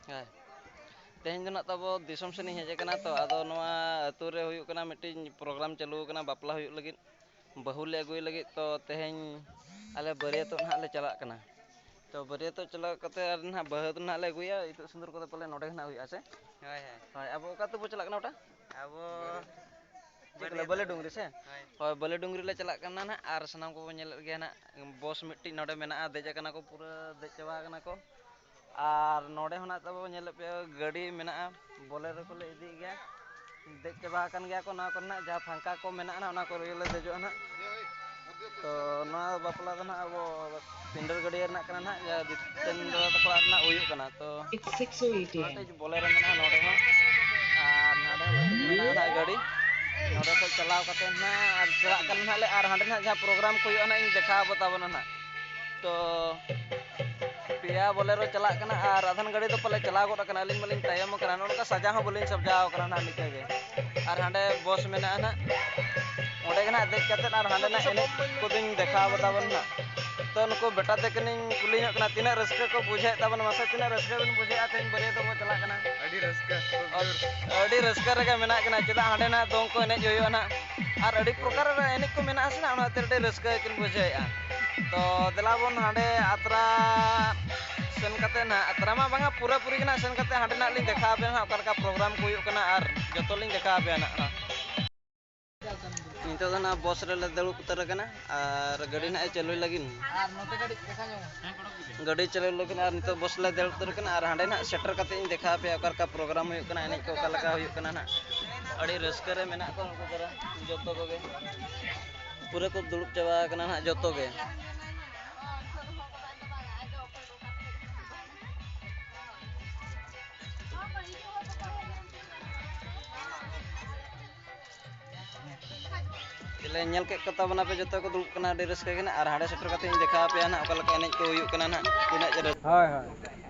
ᱦᱮᱸ ᱛᱮᱦᱮᱧ ᱫᱚ ᱱᱟᱜ ᱛᱟᱵᱚ ᱫᱤᱥᱚᱢ ᱥᱮᱱᱤᱧ ᱦᱮᱡ ᱟᱠᱟᱱᱟ ᱛᱚ ᱟᱫᱚ ᱱᱚᱣᱟ ᱟᱹᱛᱩ ᱨᱮ ᱦᱩᱭᱩᱜ ᱠᱟᱱᱟ ᱢᱤᱫᱴᱤᱡ ᱯᱨᱳᱜᱨᱟᱢ ᱪᱟᱹᱞᱩ ᱟᱠᱟᱱᱟ ᱵᱟᱯᱞᱟ ᱦᱩᱭᱩᱜ ᱞᱟᱹᱜᱤᱫ ᱵᱟᱹᱦᱩ ᱞᱮ ᱟᱹᱜᱩᱭ ᱞᱟᱹᱜᱤᱫ ᱛᱚ ᱛᱮᱦᱮᱧ ᱟᱞᱮ ᱵᱟᱹᱨᱭᱟᱹᱛᱚᱜ ᱱᱟᱦᱟᱜ ᱞᱮ ᱪᱟᱞᱟᱜ ᱠᱟᱱᱟ ᱛᱚ ᱵᱟᱹᱨᱭᱟᱹᱛᱚᱜ ᱪᱟᱞᱟᱣ ᱠᱟᱛᱮ ᱟᱨ ᱱᱟᱦᱟᱜ ᱵᱟᱹᱦᱩ ᱫᱚ ᱱᱟᱦᱟᱜ ᱞᱮ ᱟᱹᱜᱩᱭᱟ ᱤᱛᱩᱫ ᱥᱤᱸᱫᱩᱨ ᱠᱚᱫᱚ ᱯᱟᱞᱮ ᱱᱚᱰᱮ ᱜᱮ ᱱᱟᱦᱟᱜ ᱦᱩᱭᱩᱜᱼᱟ ᱥᱮ ᱦᱳᱭ ᱦᱳᱭ ᱦᱳᱭ ᱟᱵᱚ ᱚᱠᱟ ᱟᱹᱛᱩ ᱵᱚ ᱪᱟᱞᱟᱜ ᱠᱟᱱᱟ ᱚᱴᱟ ᱟᱵᱚ ᱪᱮᱫ ᱠᱚ ᱞᱟᱹᱭᱟ ᱵᱟᱹᱞᱮ ᱰᱩᱝᱨᱤ ᱥᱮ ᱦᱳᱭ ᱵᱟᱹᱞᱮ ᱰᱩᱝᱨᱤ ᱞᱮ ᱪᱟᱞᱟᱜ ᱠᱟᱱᱟ ᱱᱟᱦᱟᱜ ᱟᱨ ᱥᱟᱱᱟᱢ ᱠᱚᱵᱚᱱ ᱧᱮᱞᱮᱫ ᱜᱮᱭᱟ ᱱᱟᱦᱟᱜ ᱵᱚᱥ ᱢᱤᱫᱴᱤᱡ ᱱᱚᱰᱮ ᱢᱮᱱᱟᱜᱼᱟ ᱫᱮᱡ ᱟᱠᱟᱱᱟ ᱠᱚ ᱯᱩᱨᱟᱹ ᱫᱮᱡ ᱪᱟᱵᱟ ᱟᱠᱟᱱᱟ ᱠᱚ ᱟᱨ ᱱᱚᱰᱮ ᱦᱚᱸ ᱱᱟᱜ ᱛᱟᱵᱚ ᱧᱮᱞᱮᱫ ᱯᱮᱭᱟ ᱜᱟᱹᱰᱤ ᱢᱮᱱᱟᱜᱼᱟ ᱵᱚᱞᱮᱨᱳ ᱠᱚᱞᱮ ᱤᱫᱤᱭᱮᱫ ᱜᱮᱭᱟ ᱫᱮᱡ ᱪᱟᱵᱟ ᱟᱠᱟᱱ ᱜᱮᱭᱟ ᱠᱚ ᱱᱚᱣᱟ ᱠᱚᱨᱮᱱᱟᱜ ᱡᱟᱦᱟᱸ ᱯᱷᱟᱸᱠᱟ ᱠᱚ ᱢᱮᱱᱟᱜᱼᱟ ᱚᱱᱟ ᱠᱚᱨᱮ ᱜᱮᱞᱮ ᱫᱮᱡᱚᱜᱼᱟ ᱱᱟᱦᱟᱜ ᱛᱚ ᱱᱚᱣᱟ ᱵᱟᱯᱞᱟ ᱫᱚ ᱱᱟᱦᱟᱜ ᱟᱵᱚ ᱯᱤᱸᱰᱟᱹᱨ ᱜᱟᱹᱰᱭᱟᱹ ᱨᱮᱱᱟᱜ ᱠᱟᱱᱟ ᱱᱟᱦᱟᱜ ᱡᱟᱦᱟᱸ ᱡᱤᱛᱮᱱ ᱫᱟᱫᱟ ᱛᱟᱠᱚ ᱚᱲᱟᱜ ᱨᱮᱱᱟᱜ ᱦᱩᱭᱩᱜ ᱠᱟᱱᱟ ᱛᱚ It's 6:08 a.m. ᱢᱤᱫᱴᱤᱡ ᱵᱚᱞᱮᱨᱳ ᱢᱮᱱᱟᱜᱼᱟ ᱱᱚᱰᱮ ᱦᱚᱸ ᱟᱨ ᱱᱚᱰᱮ ᱦᱚᱸ ᱢᱤᱫᱴᱤᱡ ᱢᱮᱱᱟᱜᱼᱟ ᱱᱟᱦᱟᱜ ᱜᱟᱹᱰᱤ ᱱᱚᱰᱮ ᱠᱷᱚᱡ ᱪᱟᱞᱟᱣ ᱠᱟᱛᱮ ᱱᱟᱦᱟᱜ ᱟᱨ ᱪᱟᱞᱟᱜ ᱠᱟᱱᱟ ᱱᱟᱦᱟᱜ ᱞᱮ ᱟᱨ ᱦᱟᱸᱰᱮ ᱱᱟᱦᱟᱜ ᱡᱟᱦᱟᱸ ᱯᱨᱳᱜᱨᱟᱢ ᱠᱚ ᱦᱩᱭᱩᱜᱼᱟ ᱱᱟᱦᱟᱜ ᱤᱧ ᱫᱮᱠᱷᱟᱣ ᱟᱵᱚ ᱛᱟᱵᱚᱱᱟ ᱱᱟᱦᱟᱜ ᱛᱚ ᱯᱮᱭᱟ ᱵᱚᱞᱮᱨᱳ ᱪᱟᱞᱟᱜ ᱠᱟᱱᱟ ᱟᱨ ᱟᱫᱷᱟᱱ ᱜᱟᱹᱰᱤ ᱫᱚ ᱯᱟᱞᱮ ᱪᱟᱞᱟᱣ ᱜᱚᱫ ᱟᱠᱟᱱᱟ ᱟᱹᱞᱤᱧ ᱢᱟᱞᱤᱧ ᱛᱟᱭᱚᱢ ᱟᱠᱟᱱᱟ ᱱᱚᱜᱼᱚ ᱱᱚᱝᱠᱟ ᱥᱟᱡᱟᱣ ᱦᱚᱸ ᱵᱟᱹᱞᱤᱧ ᱥᱟᱡᱟᱣ ᱟᱠᱟᱱᱟ ᱱᱟᱦᱟᱜ ᱱᱤᱝᱠᱟᱹ ᱜᱮ ᱟᱨ ᱦᱟᱸᱰᱮ ᱵᱚᱥ ᱢᱮᱱᱟᱜᱼᱟ ᱱᱟᱦᱟᱜ ᱚᱸᱰᱮ ᱜᱮ ᱱᱟᱦᱟᱜ ᱫᱮᱡ ᱠᱟᱛᱮᱫ ᱟᱨ ᱦᱟᱸᱰᱮᱱᱟᱜ ᱮᱱᱮᱡ ᱠᱚᱫᱚᱧ ᱫᱮᱠᱷᱟᱣ ᱟᱵᱚ ᱛᱟᱵᱚᱱ ᱱᱟᱦᱟᱜ ᱛᱚ ᱱᱩᱠᱩ ᱵᱮᱴᱟ ᱛᱟᱹᱠᱤᱱᱤᱧ ᱠᱩᱞᱤ ᱧᱚᱜ ᱠᱟᱱᱟ ᱛᱤᱱᱟᱹᱜ ᱨᱟᱹᱥᱠᱟᱹ ᱠᱚ ᱵᱩᱡᱷᱟᱹᱣᱮᱫ ᱛᱟᱵᱚᱱᱟ ᱢᱟᱥᱮ ᱛᱤᱱᱟᱹᱜ ᱨᱟᱹᱥᱠᱟᱹ ᱵᱤᱱ ᱵᱩᱡᱷᱟᱹᱣᱮᱫᱼᱟ ᱛᱮᱦᱮᱧ ᱵᱟᱹᱨᱭᱟᱹᱛᱚᱜ ᱵᱚ ᱪᱟᱞᱟᱜ ᱠᱟᱱᱟ ᱟᱹᱰᱤ ᱨᱟᱹᱥᱠᱟᱹ ᱟᱹᱰᱤ ᱨᱟᱹᱥᱠᱟᱹ ᱨᱮᱜᱮ ᱢᱮᱱᱟᱜ ᱠᱤᱱᱟ ᱪᱮᱫᱟᱜ ᱦᱟᱸᱰᱮ ᱱᱟᱜ ᱫᱚᱝ ᱠᱚ ᱮᱱᱮᱡ ᱦᱩᱭᱩᱜᱼᱟ ᱱᱟᱦᱟᱜ ᱟᱨ ᱟᱹᱰᱤ ᱯᱨᱚᱠᱟᱨ ᱮᱱᱮᱡ ᱠᱚ ᱢᱮᱱᱟᱜᱼᱟ ᱥᱮ ᱚᱱᱟᱛᱮ ᱟᱹᱰᱤ ᱨᱟᱹᱥᱠᱟᱹ ᱠᱤᱱ ᱵᱩᱡᱷᱟᱹᱣᱮᱫᱼᱟ ᱛᱚ ᱫᱮᱞᱟᱵᱚᱱ ᱦᱟᱸᱰᱮ ᱟᱛᱨᱟ ᱥᱮᱱ ᱠᱟᱛᱮᱫ ᱱᱟᱦᱟᱜ ᱟᱛᱨᱟ ᱢᱟ ᱵᱟᱝᱟ ᱯᱩᱨᱟᱹ ᱯᱩᱨᱤ ᱜᱮ ᱱᱟᱦᱟᱜ ᱥᱮᱱ ᱠᱟᱛᱮᱫ ᱦᱟᱸᱰᱮ ᱱᱟᱜ ᱞᱤᱧ ᱫᱮᱠᱷᱟᱣ ᱟᱵᱮᱱᱟ ᱱᱟᱦᱟᱜ ᱚᱠᱟ ᱞᱮᱠᱟ ᱯᱨᱳᱜᱨᱟᱢ ᱠᱚ ᱦᱩᱭᱩᱜ ᱠᱟᱱᱟ ᱟᱨ ᱡᱚᱛᱚ ᱞᱤᱧ ᱫᱮᱠᱷᱟᱣ ᱟᱵᱮᱱᱟ ᱱᱟᱦᱟᱜ ᱱᱤᱛᱚᱜ ᱫᱚ ᱱᱟᱦᱟᱜ ᱵᱚᱥ ᱨᱮᱞᱮ ᱫᱩᱲᱩᱵ ᱩᱛᱟᱹᱨ ᱟᱠᱟᱱᱟ ᱟᱨ ᱜᱟᱹᱰᱤ ᱱᱟᱦᱟᱜ ᱮ ᱪᱟᱹᱞᱩᱭ ᱞᱟᱹᱜᱤᱫ ᱜᱟᱹᱰᱤ ᱪᱟᱹᱞᱩᱭ ᱞᱟᱹᱜᱤᱫ ᱟᱨ ᱱᱤᱛᱚᱜ ᱵᱚᱥ ᱞᱮ ᱫᱮᱡ ᱩᱛᱟᱹᱨ ᱟᱠᱟᱱᱟ ᱟᱨ ᱦᱟᱸᱰᱮ ᱱᱟᱦᱟᱜ ᱥᱮᱴᱮᱨ ᱠᱟᱛᱮᱫ ᱤᱧ ᱫᱮᱠᱷᱟᱣ ᱟᱯᱮᱭᱟ ᱚᱠᱟ ᱞᱮᱠᱟ ᱯᱨᱳᱜᱨᱟᱢ ᱦᱩᱭᱩᱜ ᱠᱟᱱᱟ ᱮᱱᱮᱡ ᱠᱚ ᱚᱠᱟ ᱞᱮᱠᱟ ᱦᱩᱭᱩᱜ ᱠᱟᱱᱟ ᱱᱟᱦᱟᱜ ᱟᱹᱰᱤ ᱨᱟᱹᱥᱠᱟᱹ ᱨᱮ ᱢᱮᱱᱟᱜ ᱠᱚᱣᱟ ᱩᱱᱠᱩ ᱫara ᱡᱚᱛᱚ ᱠᱚᱜᱮ ᱯᱩᱨᱟᱹ ᱠᱚ ᱫᱩᱲᱩᱵ ᱪᱟᱵᱟ ᱟᱠᱟᱱᱟ ᱱᱟᱦᱟᱜ ᱡᱚᱛᱚ ᱜᱮ ᱞᱮ ᱧᱮᱞ ᱠᱮᱫ ᱠᱚ ᱛᱟᱵᱚᱱᱟᱯᱮ ᱡᱚᱛᱚ ᱠᱚ ᱫᱩᱲᱩᱵ ᱠᱟᱱᱟ ᱟᱹᱰᱤ ᱨᱟᱹᱥᱠᱟᱹ ᱜᱮ ᱱᱟᱦᱟᱜ ᱟᱨ ᱦᱟᱸᱰᱮ ᱥᱮᱴᱮᱨ ᱠᱟᱛᱮᱫ ᱤᱧ ᱫᱮᱠᱷᱟᱣ ᱟᱯᱮᱭᱟ ᱱᱟᱦᱟᱜ ᱚᱠᱟ ᱞᱮᱠᱟ ᱮᱱᱮᱡ ᱠᱚ ᱦᱩᱭᱩᱜ ᱠᱟᱱᱟ ᱱᱟᱦᱟᱜ ᱛᱤᱱᱟᱹᱜ ᱪᱮᱦᱨᱟ ᱦᱳᱭ ᱦᱳᱭ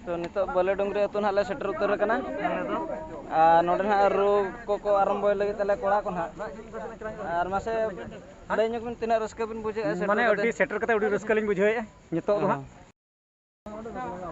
ᱛᱚ ᱱᱤᱛᱚᱜ ᱵᱟᱹᱞᱮ ᱰᱩᱝᱨᱤ ᱟᱹᱛᱩ ᱱᱟᱦᱟᱜ ᱞᱮ ᱥᱮᱴᱮᱨ ᱩᱛᱟᱹᱨ ᱟᱠᱟᱱᱟ ᱟᱨ ᱱᱚᱰᱮ ᱱᱟᱦᱟᱜ ᱨᱩ ᱠᱚᱠᱚ ᱟᱨᱟᱢᱵᱚᱭ ᱞᱟᱹᱜᱤᱫ ᱛᱟᱞᱮ ᱠᱚᱲᱟ ᱠᱚ ᱱᱟᱦᱟᱜ ᱟᱨ ᱢᱟᱥᱮ ᱞᱟᱹᱭ ᱧᱚᱜ ᱵᱤᱱ ᱛᱤᱱᱟᱹᱜ ᱨᱟᱹᱥᱠᱟᱹ ᱵᱤᱱ ᱵᱩᱡᱷᱟᱹᱣᱮᱫᱼᱟ ᱢᱟᱱᱮ ᱟᱹᱰᱤ ᱥᱮᱴᱮᱨ ᱠᱟᱛᱮ ᱟᱹᱰᱤ ᱨᱟᱹᱥᱠᱟᱹ ᱞᱤᱧ ᱵᱩᱡᱷᱟᱹᱣᱮᱫᱼᱟ ᱱᱤᱛᱚᱜ ᱫᱚ ᱦᱟᱸᱜ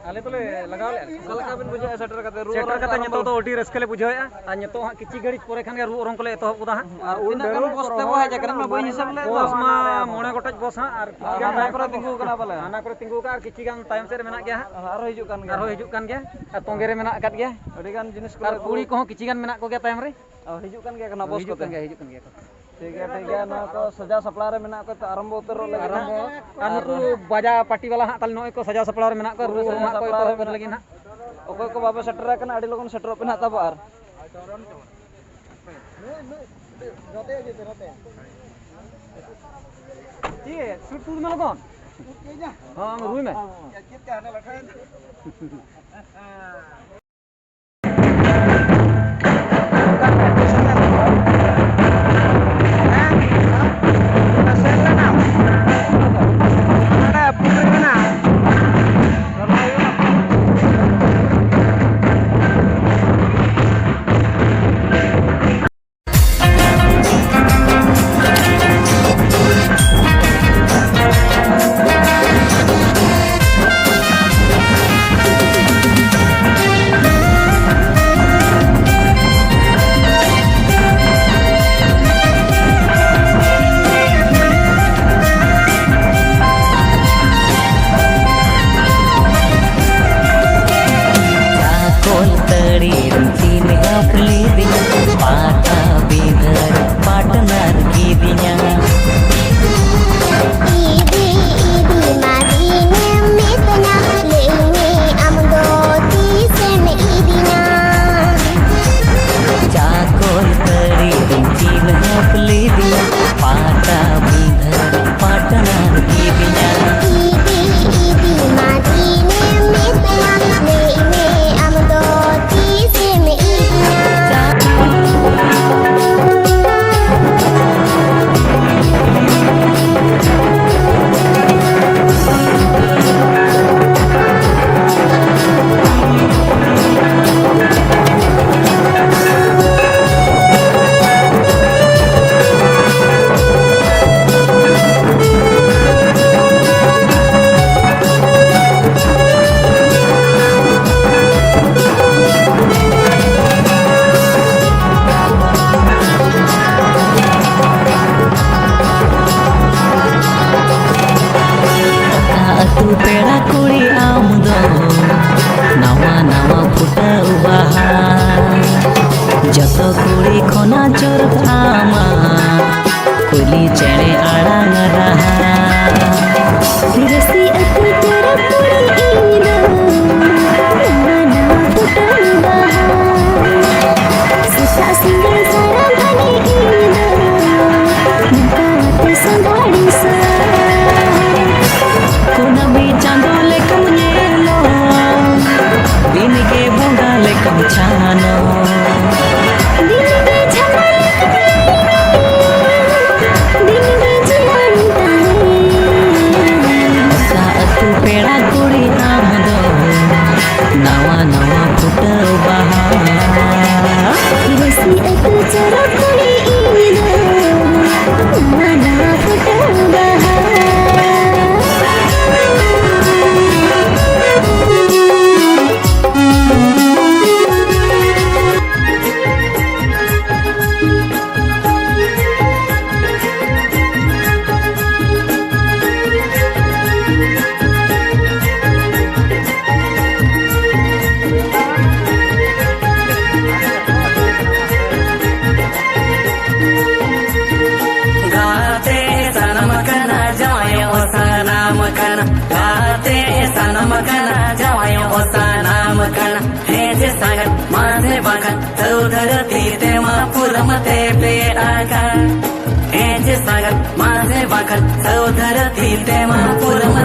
ᱟᱞᱮ ᱫᱚᱞᱮ ᱞᱟᱜᱟᱣ ᱞᱮᱫᱼᱟ ᱚᱠᱟ ᱞᱮᱠᱟ ᱵᱤᱱ ᱵᱩᱡᱷᱟᱹᱣᱮᱫᱼᱟ ᱥᱮᱴᱮᱨ ᱠᱟᱛᱮ ᱨᱩ ᱥᱮᱴᱮᱨ ᱠᱟᱛᱮ ᱱᱤᱛᱚᱜ ᱫᱚ ᱟᱹᱰᱤ ᱨᱟᱹᱥᱠᱟᱹ ᱞᱮ ᱵᱩᱡᱷᱟᱹᱣᱮᱫᱼᱟ ᱟᱨ ᱱᱤᱛᱚᱜ ᱦᱟᱸᱜ ᱠᱤᱪᱷᱤ ᱜᱷᱟᱹᱲᱤᱡ ᱯᱚᱨᱮ ᱠᱷᱟᱱ ᱜᱮ ᱨᱩ ᱚᱨᱚᱝ ᱠᱚᱞᱮ ᱮᱛᱚᱦᱚᱵ ᱜᱚᱫᱟ ᱦᱟᱸᱜ ᱟᱨ ᱛᱤᱱᱟᱹᱜ ᱜᱟᱱ ᱵᱚᱥ ᱛᱮᱵᱚ ᱦᱮᱡ ᱟᱠᱟᱱᱟ ᱢᱟ ᱵᱟᱹᱧ ᱦᱤᱥᱟᱹᱵ ᱞᱮᱫ ᱵᱚᱥ ᱢᱟ 9 ᱜᱚᱴᱮᱡ ᱵᱚᱥ ᱦᱟᱸᱜ ᱟᱨ ᱠᱤᱪᱷᱤ ᱜᱟᱱ ᱦᱟᱱᱟ ᱠᱚᱨᱮ ᱛᱤᱸᱜᱩ ᱟᱠᱟᱱᱟ ᱯᱟᱞᱮ ᱦᱟᱱᱟ ᱠᱚᱨᱮ ᱛᱤᱸᱜᱩ ᱟᱠᱟᱫ ᱟᱨ ᱠᱤᱪᱷᱤ ᱜᱟᱱ ᱛᱟᱭᱚᱢ ᱥᱮᱫ ᱨᱮ ᱢᱮᱱᱟᱜ ᱜᱮᱭᱟ ᱦᱟᱸᱜ ᱟᱨᱦᱚᱸ ᱦᱤᱡᱩᱜ ᱠᱟᱱ ᱜᱮᱭᱟ ᱟᱨᱦᱚᱸ ᱦᱤᱡᱩᱜ ᱠᱟᱱ ᱜᱮᱭᱟ ᱟᱨ ᱛᱚᱸᱜᱮ ᱨᱮ ᱢᱮᱱᱟᱜ ᱟᱠᱟᱫ ᱜᱮᱭᱟ ᱟᱹᱰᱤ ᱜᱟᱱ ᱡᱤᱱᱤᱥ ᱟᱨ ᱠᱩᱲᱤ ᱠᱚᱦᱚᱸ ᱠᱤᱪᱷᱤ ᱜᱟᱱ ᱢᱮᱱᱟᱜ ᱠᱚᱜᱮᱭᱟ ᱛᱟᱭᱚᱢ ᱨᱮ ᱦᱤᱡᱩᱜ ᱠᱟᱱ ᱜᱮᱭᱟ ᱠᱟᱱᱟ ᱵᱚᱥ ᱦᱤᱡᱩᱜ ᱠᱚᱛᱮ ᱠᱟᱱ ᱜᱮᱭᱟ ᱠᱚ ᱴᱷᱤᱠ ᱜᱮᱭᱟ ᱱᱚᱣᱟ ᱠᱚ ᱥᱟᱡᱟᱣ ᱥᱟᱯᱲᱟᱣ ᱨᱮ ᱢᱮᱱᱟᱜ ᱠᱚᱣᱟ ᱛᱚ ᱟᱨᱟᱢᱵᱚ ᱩᱛᱟᱹᱨᱚᱜ ᱞᱟᱹᱜᱤᱫ ᱟᱨ ᱱᱩᱠᱩ ᱵᱟᱡᱟ ᱯᱟᱴᱤ ᱵᱟᱞᱟ ᱦᱟᱸᱜ ᱛᱟᱦᱞᱮ ᱱᱚᱜᱼᱚᱭ ᱠᱚ ᱥᱟᱡᱟᱣ ᱥᱟᱯᱲᱟᱣ ᱨᱮ ᱢᱮᱱᱟᱜ ᱠᱚᱣᱟ ᱨᱩ ᱦᱟᱸᱜ ᱠᱚ ᱮᱛᱚᱦᱚᱵ ᱜᱚᱫ ᱞᱟᱹᱜᱤᱫ ᱦᱟᱸᱜ ᱚᱠᱚᱭ ᱠᱚ ᱵᱟᱯᱮ ᱥᱮᱴᱮᱨ ᱟᱠᱟᱱᱟ ᱟᱹᱰᱤ ᱞᱚᱜᱚᱱ ᱥᱮᱴᱮᱨᱚᱜ ᱯᱮ ᱱᱟᱦᱟᱜ ᱛᱟᱵᱚ ᱟᱨ ᱪᱮᱫ ᱥᱩᱴ ᱛᱩᱫ ᱢᱮ ᱞᱚᱜᱚᱱ ᱦᱚᱸ ᱨᱩᱭ ᱢᱮ कुड़ी आम दो नावा नावा फुटाऊ बाहा जत कुड़ी खोना चोर आमा कुली चेड़े आड़ांग रहा रसी अतु तेरा कुड़ी ईदा नावा नावा फुटाऊ बाहा ससा सिंगल सारा बने ईदा मुका ते संभाड़ी सा कोना भी चांदो लेकम नेलो दिन के बोंगा लेकम छानो दिन के छाना दिन के जीवनता सा अतु पेड़ा कुड़ी आम दो नावा नावा फुटाऊ बाहा रसी अतु चरा कुड़ी ईदा नावा नावा फुटाऊ बाहा माझे बघन चौधर तीते मापुरम ते पे आका हे जे सागर माझे बघन चौधर तीते मापुरम